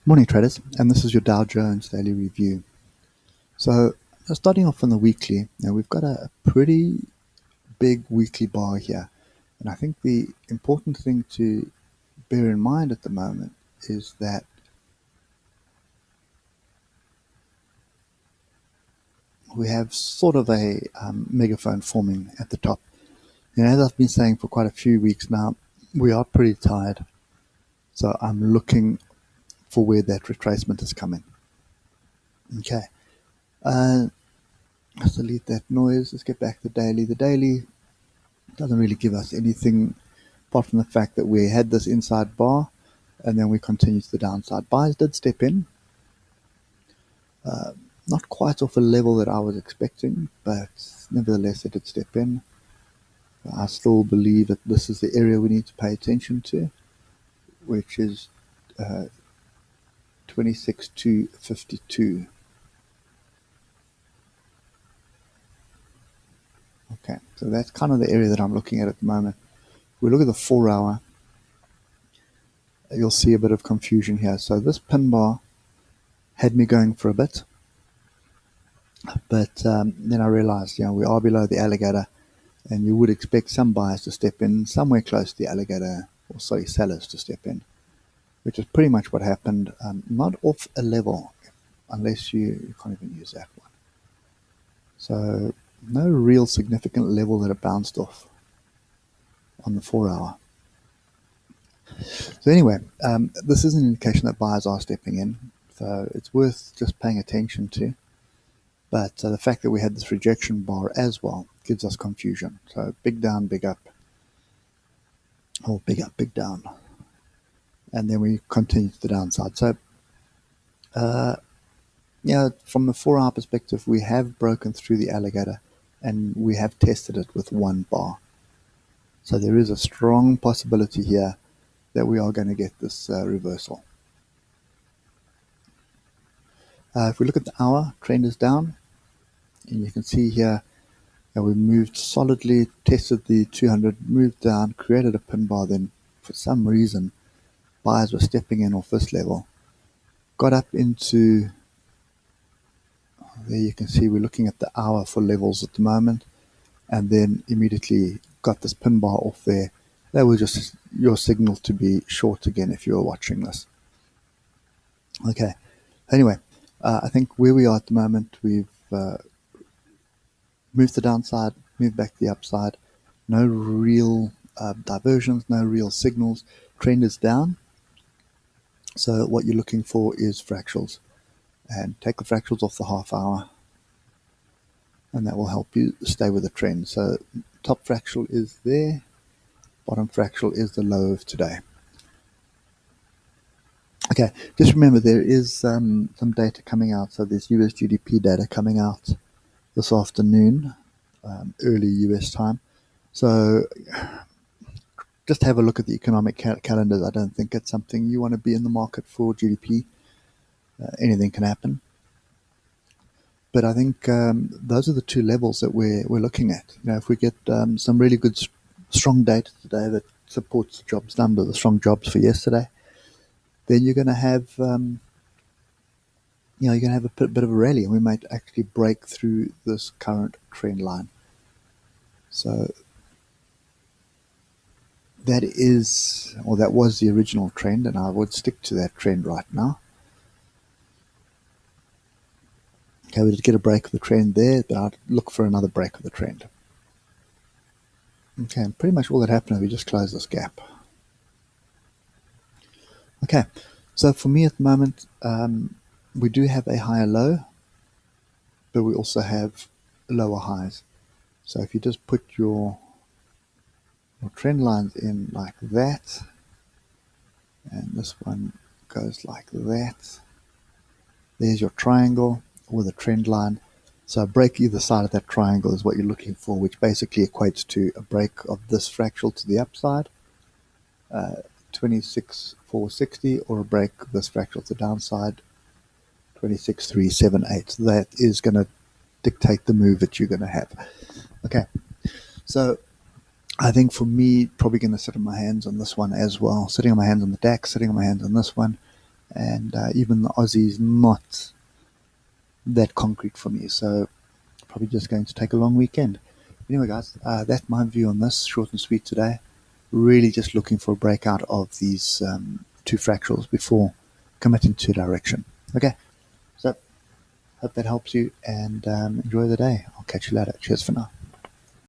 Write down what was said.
Morning traders, and this is your Dow Jones daily review. So starting off on the weekly, now we've got a pretty big weekly bar here, and I think the important thing to bear in mind at the moment is that we have sort of a megaphone forming at the top. And as I've been saying for quite a few weeks now, we are pretty tired, so I'm looking for where that retracement is coming. Okay. Let's delete that noise. Let's get back to the daily. The daily doesn't really give us anything apart from the fact that we had this inside bar and then we continued to the downside. Buyers did step in, not quite off a level that I was expecting, but nevertheless they did step in. I still believe that this is the area we need to pay attention to, which is 26 to 52. Okay, so that's kind of the area that I'm looking at the moment. If we look at the 4 hour, you'll see a bit of confusion here. So this pin bar had me going for a bit, but then I realized, we are below the alligator, and you would expect some buyers to step in somewhere close to the alligator, or sorry, sellers to step in, which is pretty much what happened. Not off a level, unless you can't even use that one. So no real significant level that it bounced off on the 4 hour. So anyway, this is an indication that buyers are stepping in, so it's worth just paying attention to. But the fact that we had this rejection bar as well gives us confusion. So big down, big up, or big up, big down. And then we continue to the downside. So, from the 4 hour perspective, we have broken through the alligator and we have tested it with one bar. So there is a strong possibility here that we are going to get this reversal. If we look at the hour, trend is down, and you can see here that we moved solidly, tested the 200, moved down, created a pin bar. Then for some reason buyers were stepping in off this level, got up into there. You can see we're looking at the hour for levels at the moment, and then immediately got this pin bar off there. That was just your signal to be short again if you were watching this. Okay, anyway, I think where we are at the moment, we've moved the downside, moved back to the upside. No real diversions, no real signals. Trend is down. So what you're looking for is fractals. And take the fractals off the half hour, and that will help you stay with the trend. So top fractal is there. Bottom fractal is the low of today. Okay, just remember there is some data coming out. So there's US GDP data coming out this afternoon, early US time. So just have a look at the economic calendars. I don't think it's something you want to be in the market for GDP. Anything can happen. But I think those are the two levels that we're looking at. If we get some really good, strong data today that supports the jobs number, the strong jobs for yesterday, then you're going to have, you're going to have a bit of a rally, and we might actually break through this current trend line. So that is, or that was the original trend, and I would stick to that trend right now. Okay, we did get a break of the trend there, but I'd look for another break of the trend. Okay, and pretty much all that happened is we just closed this gap. Okay, so for me at the moment, we do have a higher low, but we also have lower highs. So if you just put your trend lines in like that, and this one goes like that, there's your triangle with a trend line. So a break either side of that triangle is what you're looking for, which basically equates to a break of this fractal to the upside, 26,460, or a break of this fractal to the downside, 26,378. That is going to dictate the move that you're going to have. Okay, so I think for me, probably going to sit on my hands on this one as well. Sitting on my hands on the Dax, sitting on my hands on this one. and even the Aussie is not that concrete for me. So probably just going to take a long weekend. Anyway, guys, that's my view on this. Short and sweet today. Really just looking for a breakout of these two fractals before committing to direction. Okay, so hope that helps you, and enjoy the day. I'll catch you later. Cheers for now.